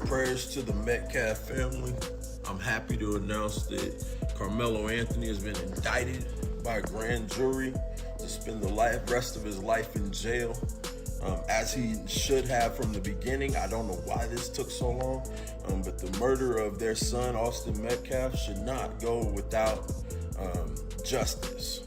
Prayers to the Metcalf family. I'm happy to announce that Carmelo Anthony has been indicted by a grand jury to spend the rest of his life in jail, as he should have from the beginning. I don't know why this took so long, but the murder of their son, Austin Metcalf, should not go without justice.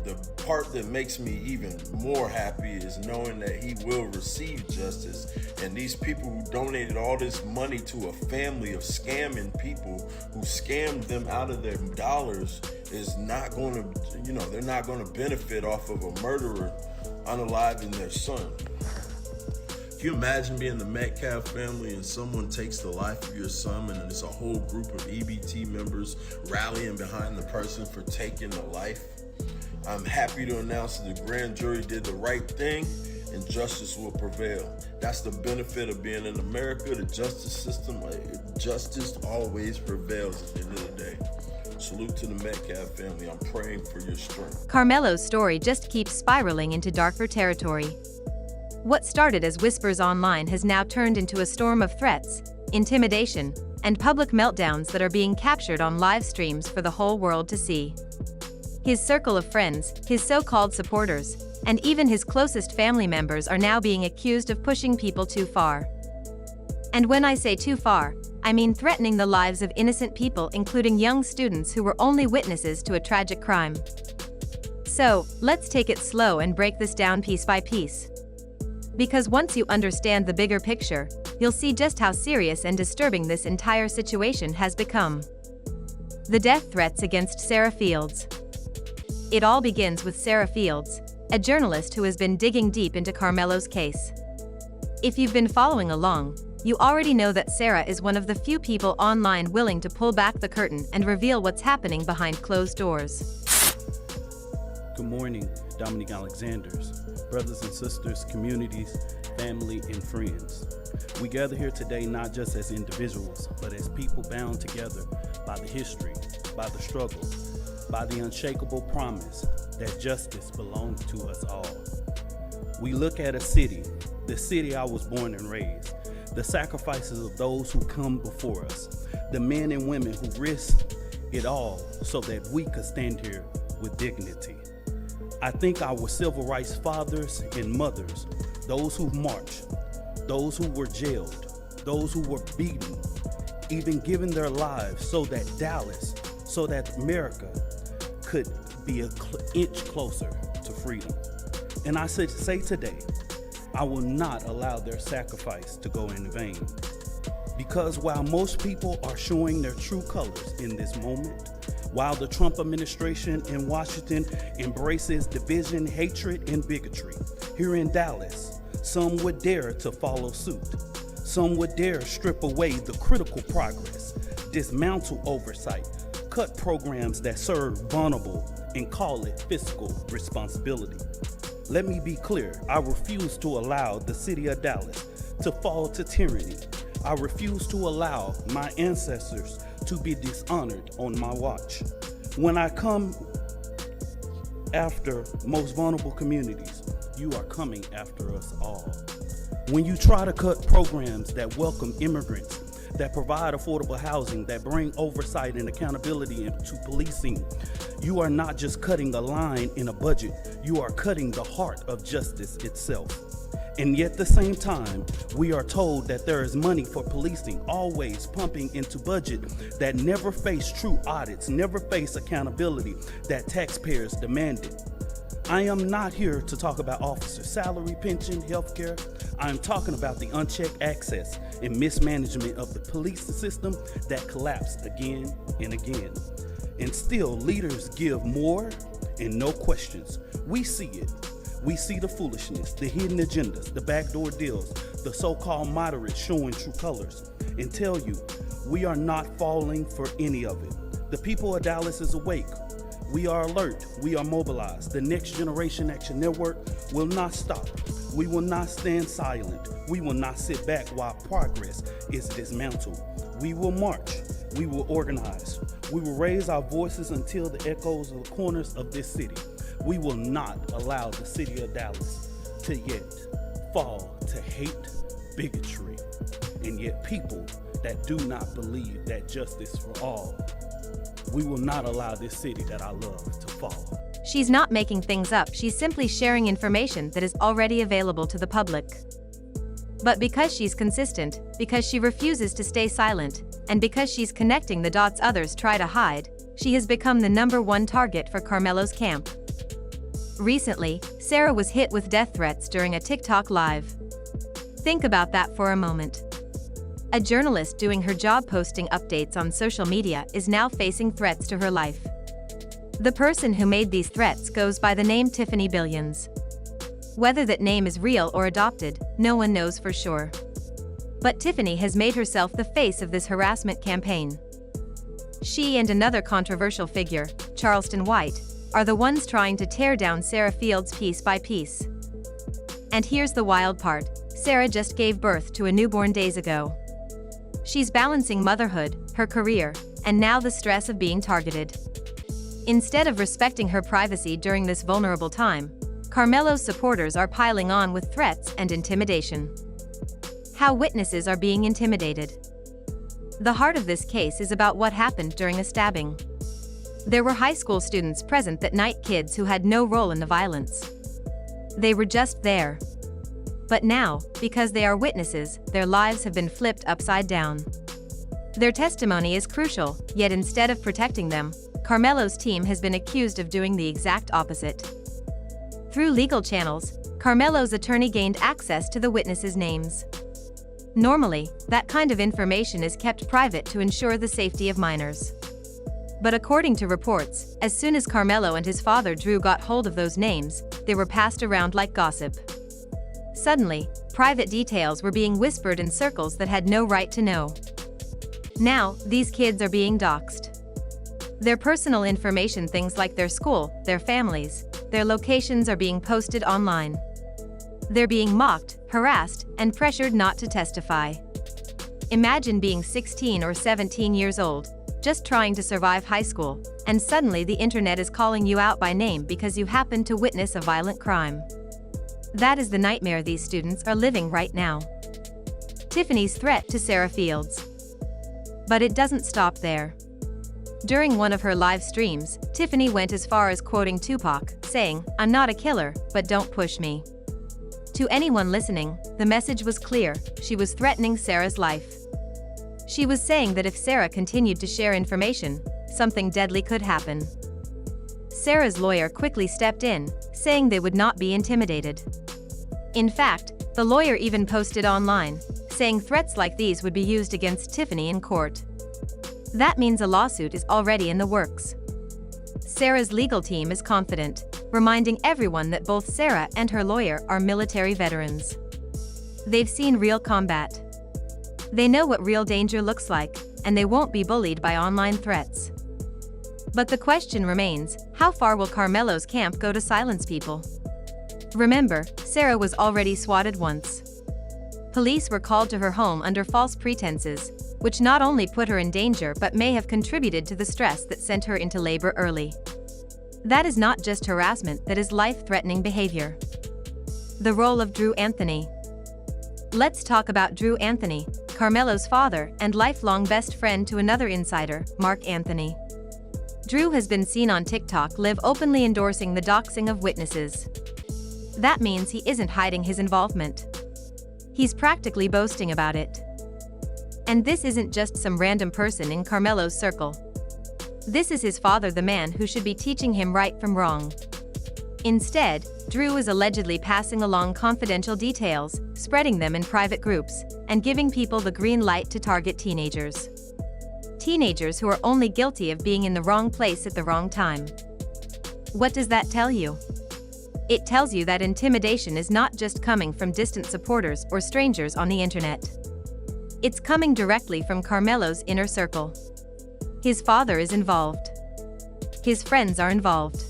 The part that makes me even more happy is knowing that he will receive justice, and these people who donated all this money to a family of scamming people who scammed them out of their dollars is not going to, they're not going to benefit off of a murderer unaliving their son. Can you imagine being the Metcalf family and someone takes the life of your son, and it's a whole group of EBT members rallying behind the person for taking the life? I'm happy to announce that the grand jury did the right thing and justice will prevail. That's the benefit of being in America. The justice system, justice always prevails at the end of the day. Salute to the Metcalf family. I'm praying for your strength. Carmelo's story just keeps spiraling into darker territory. What started as whispers online has now turned into a storm of threats, intimidation, and public meltdowns that are being captured on live streams for the whole world to see. His circle of friends, his so-called supporters, and even his closest family members are now being accused of pushing people too far. And when I say too far, I mean threatening the lives of innocent people, including young students who were only witnesses to a tragic crime. So, let's take it slow and break this down piece by piece. Because once you understand the bigger picture, you'll see just how serious and disturbing this entire situation has become. The death threats against Sarah Fields. It all begins with Sarah Fields, a journalist who has been digging deep into Carmelo's case. If you've been following along, you already know that Sarah is one of the few people online willing to pull back the curtain and reveal what's happening behind closed doors. Good morning, Dominique Alexanders, brothers and sisters, communities, family, and friends. We gather here today not just as individuals, but as people bound together by the history, by the struggle, by the unshakable promise that justice belongs to us all. We look at a city, the city I was born and raised, the sacrifices of those who come before us, the men and women who risked it all so that we could stand here with dignity. I think our civil rights fathers and mothers, those who marched, those who were jailed, those who were beaten, even given their lives so that Dallas, so that America could be an inch closer to freedom. And I say today, I will not allow their sacrifice to go in vain. Because while most people are showing their true colors in this moment, while the Trump administration in Washington embraces division, hatred, and bigotry, here in Dallas, some would dare to follow suit. Some would dare strip away the critical progress, dismantle oversight, cut programs that serve vulnerable, and call it fiscal responsibility. Let me be clear, I refuse to allow the city of Dallas to fall to tyranny. I refuse to allow my ancestors to be dishonored on my watch. When I come after most vulnerable communities, you are coming after us all. When you try to cut programs that welcome immigrants, that provide affordable housing, that bring oversight and accountability into policing, you are not just cutting a line in a budget, you are cutting the heart of justice itself. And yet at the same time, we are told that there is money for policing, always pumping into budget that never face true audits, never face accountability that taxpayers demanded. I am not here to talk about officer salary, pension, healthcare. I am talking about the unchecked access and mismanagement of the police system that collapsed again and again. And still, leaders give more and no questions. We see it. We see the foolishness, the hidden agendas, the backdoor deals, the so-called moderates showing true colors, and tell you, we are not falling for any of it. The people of Dallas is awake. We are alert. We are mobilized. The Next Generation Action Network will not stop. We will not stand silent. We will not sit back while progress is dismantled. We will march. We will organize. We will raise our voices until the echoes of the corners of this city. We will not allow the city of Dallas to yet fall to hate, bigotry, and yet people that do not believe that justice for all. We will not allow this city that I love to fall. She's not making things up, she's simply sharing information that is already available to the public. But because she's consistent, because she refuses to stay silent, and because she's connecting the dots others try to hide, she has become the #1 target for Carmelo's camp. Recently, Sarah was hit with death threats during a TikTok live. Think about that for a moment. A journalist doing her job posting updates on social media is now facing threats to her life. The person who made these threats goes by the name Tiffany Billions. Whether that name is real or adopted, no one knows for sure. But Tiffany has made herself the face of this harassment campaign. She and another controversial figure, Charleston White, are the ones trying to tear down Sarah Fields piece by piece. And here's the wild part, Sarah just gave birth to a newborn days ago. She's balancing motherhood, her career, and now the stress of being targeted. Instead of respecting her privacy during this vulnerable time, Carmelo's supporters are piling on with threats and intimidation. How witnesses are being intimidated. The heart of this case is about what happened during a stabbing. There were high school students present that night, kids who had no role in the violence. They were just there. But now, because they are witnesses, their lives have been flipped upside down. Their testimony is crucial, yet instead of protecting them, Carmelo's team has been accused of doing the exact opposite. Through legal channels, Carmelo's attorney gained access to the witnesses' names. Normally, that kind of information is kept private to ensure the safety of minors. But according to reports, as soon as Carmelo and his father Drew got hold of those names, they were passed around like gossip. Suddenly, private details were being whispered in circles that had no right to know. Now, these kids are being doxxed. Their personal information, things like their school, their families, their locations, are being posted online. They're being mocked, harassed, and pressured not to testify. Imagine being 16 or 17 years old, just trying to survive high school, and suddenly the internet is calling you out by name because you happen to witness a violent crime. That is the nightmare these students are living right now. Tiffany's threat to Sarah Fields. But it doesn't stop there. During one of her live streams, Tiffany went as far as quoting Tupac, saying, "I'm not a killer, but don't push me." To anyone listening, the message was clear, she was threatening Sarah's life. She was saying that if Sarah continued to share information, something deadly could happen. Sarah's lawyer quickly stepped in, saying they would not be intimidated. In fact, the lawyer even posted online, saying threats like these would be used against Tiffany in court. That means a lawsuit is already in the works. Sarah's legal team is confident, reminding everyone that both Sarah and her lawyer are military veterans. They've seen real combat. They know what real danger looks like, and they won't be bullied by online threats. But the question remains, how far will Carmelo's camp go to silence people? Remember, Sarah was already swatted once. Police were called to her home under false pretenses, which not only put her in danger but may have contributed to the stress that sent her into labor early. That is not just harassment, that is life-threatening behavior. The role of Drew Anthony. Let's talk about Drew Anthony, Carmelo's father and lifelong best friend to another insider, Mark Anthony. Drew has been seen on TikTok live openly endorsing the doxing of witnesses. That means he isn't hiding his involvement. He's practically boasting about it. And this isn't just some random person in Carmelo's circle. This is his father, the man who should be teaching him right from wrong. Instead, Drew is allegedly passing along confidential details, spreading them in private groups, and giving people the green light to target teenagers. Teenagers who are only guilty of being in the wrong place at the wrong time. What does that tell you? It tells you that intimidation is not just coming from distant supporters or strangers on the internet. It's coming directly from Carmelo's inner circle. His father is involved. His friends are involved.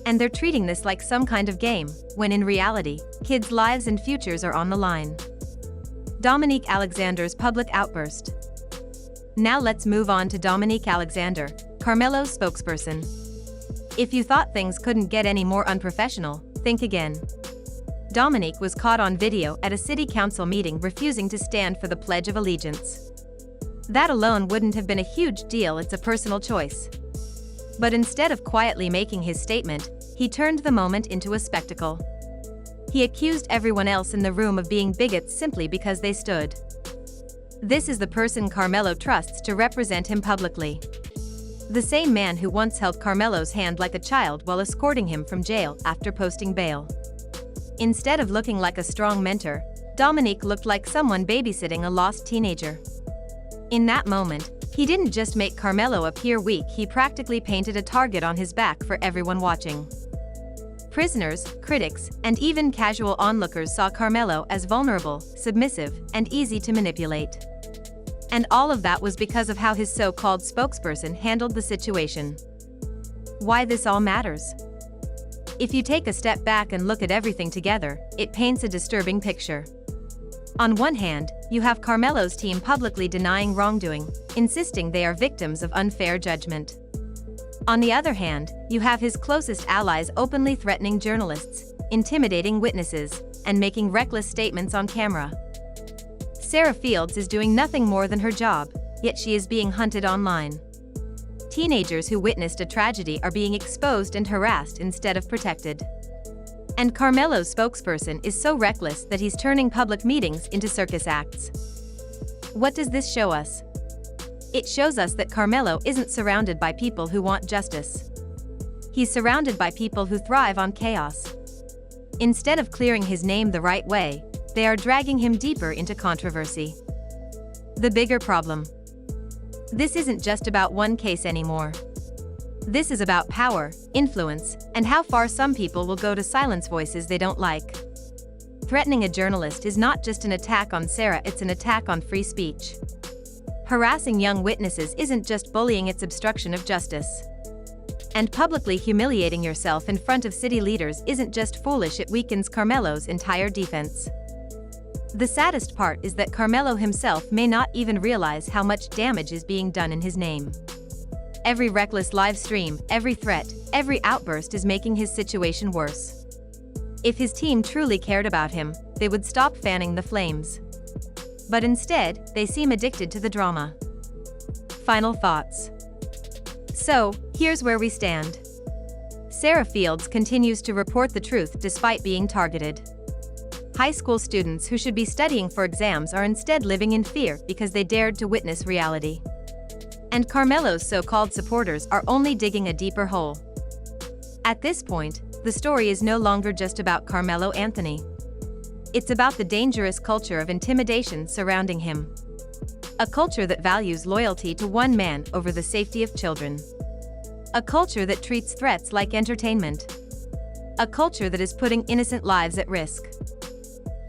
And they're treating this like some kind of game, when in reality, kids' lives and futures are on the line. Dominique Alexander's public outburst. Now let's move on to Dominique Alexander, Carmelo's spokesperson. If you thought things couldn't get any more unprofessional, think again. Dominique was caught on video at a city council meeting refusing to stand for the Pledge of Allegiance. That alone wouldn't have been a huge deal, it's a personal choice. But instead of quietly making his statement, he turned the moment into a spectacle. He accused everyone else in the room of being bigots simply because they stood. This is the person Carmelo trusts to represent him publicly. The same man who once held Carmelo's hand like a child while escorting him from jail after posting bail. Instead of looking like a strong mentor, Dominique looked like someone babysitting a lost teenager. In that moment, he didn't just make Carmelo appear weak, he practically painted a target on his back for everyone watching. Prisoners, critics, and even casual onlookers saw Carmelo as vulnerable, submissive, and easy to manipulate. And all of that was because of how his so-called spokesperson handled the situation. Why this all matters? If you take a step back and look at everything together, it paints a disturbing picture. On one hand, you have Carmelo's team publicly denying wrongdoing, insisting they are victims of unfair judgment. On the other hand, you have his closest allies openly threatening journalists, intimidating witnesses, and making reckless statements on camera. Sarah Fields is doing nothing more than her job, yet she is being hunted online. Teenagers who witnessed a tragedy are being exposed and harassed instead of protected. And Carmelo's spokesperson is so reckless that he's turning public meetings into circus acts. What does this show us? It shows us that Carmelo isn't surrounded by people who want justice. He's surrounded by people who thrive on chaos. Instead of clearing his name the right way, they are dragging him deeper into controversy. The bigger problem. This isn't just about one case anymore. This is about power, influence, and how far some people will go to silence voices they don't like. Threatening a journalist is not just an attack on Sarah, it's an attack on free speech. Harassing young witnesses isn't just bullying, it's obstruction of justice. And publicly humiliating yourself in front of city leaders isn't just foolish, it weakens Carmelo's entire defense. The saddest part is that Carmelo himself may not even realize how much damage is being done in his name. Every reckless live stream, every threat, every outburst is making his situation worse. If his team truly cared about him, they would stop fanning the flames. But instead, they seem addicted to the drama. Final thoughts. So, here's where we stand. Sarah Fields continues to report the truth despite being targeted. High school students who should be studying for exams are instead living in fear because they dared to witness reality. And Carmelo's so-called supporters are only digging a deeper hole. At this point, the story is no longer just about Carmelo Anthony. It's about the dangerous culture of intimidation surrounding him. A culture that values loyalty to one man over the safety of children. A culture that treats threats like entertainment. A culture that is putting innocent lives at risk.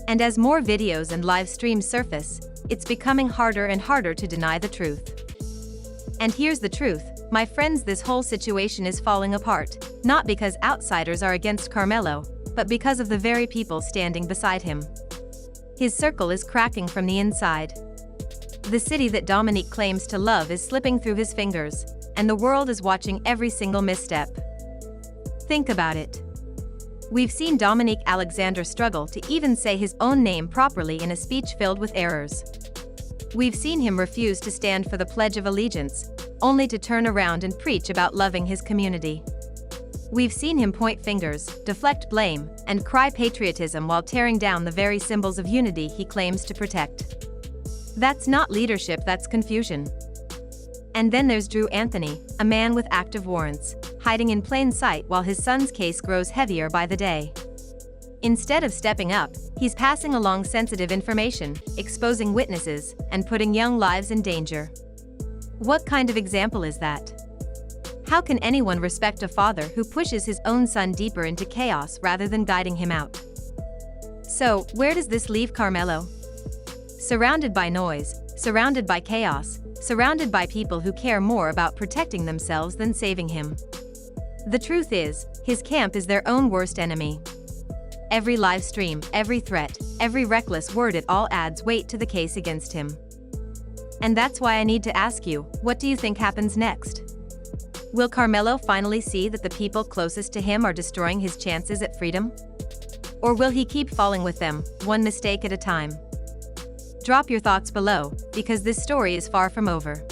And as more videos and live streams surface, it's becoming harder and harder to deny the truth. And here's the truth, my friends, this whole situation is falling apart, not because outsiders are against Carmelo, but because of the very people standing beside him. His circle is cracking from the inside. The city that Dominique claims to love is slipping through his fingers, and the world is watching every single misstep. Think about it. We've seen Dominique Alexander struggle to even say his own name properly in a speech filled with errors. We've seen him refuse to stand for the Pledge of Allegiance, only to turn around and preach about loving his community. We've seen him point fingers, deflect blame, and cry patriotism while tearing down the very symbols of unity he claims to protect. That's not leadership, that's confusion. And then there's Drew Anthony, a man with active warrants, hiding in plain sight while his son's case grows heavier by the day. Instead of stepping up, he's passing along sensitive information, exposing witnesses, and putting young lives in danger. What kind of example is that? How can anyone respect a father who pushes his own son deeper into chaos rather than guiding him out? So, where does this leave Carmelo? Surrounded by noise, surrounded by chaos, surrounded by people who care more about protecting themselves than saving him. The truth is, his camp is their own worst enemy. Every live stream, every threat, every reckless word, it all adds weight to the case against him. And that's why I need to ask you, what do you think happens next? Will Carmelo finally see that the people closest to him are destroying his chances at freedom? Or will he keep falling with them, one mistake at a time? Drop your thoughts below, because this story is far from over.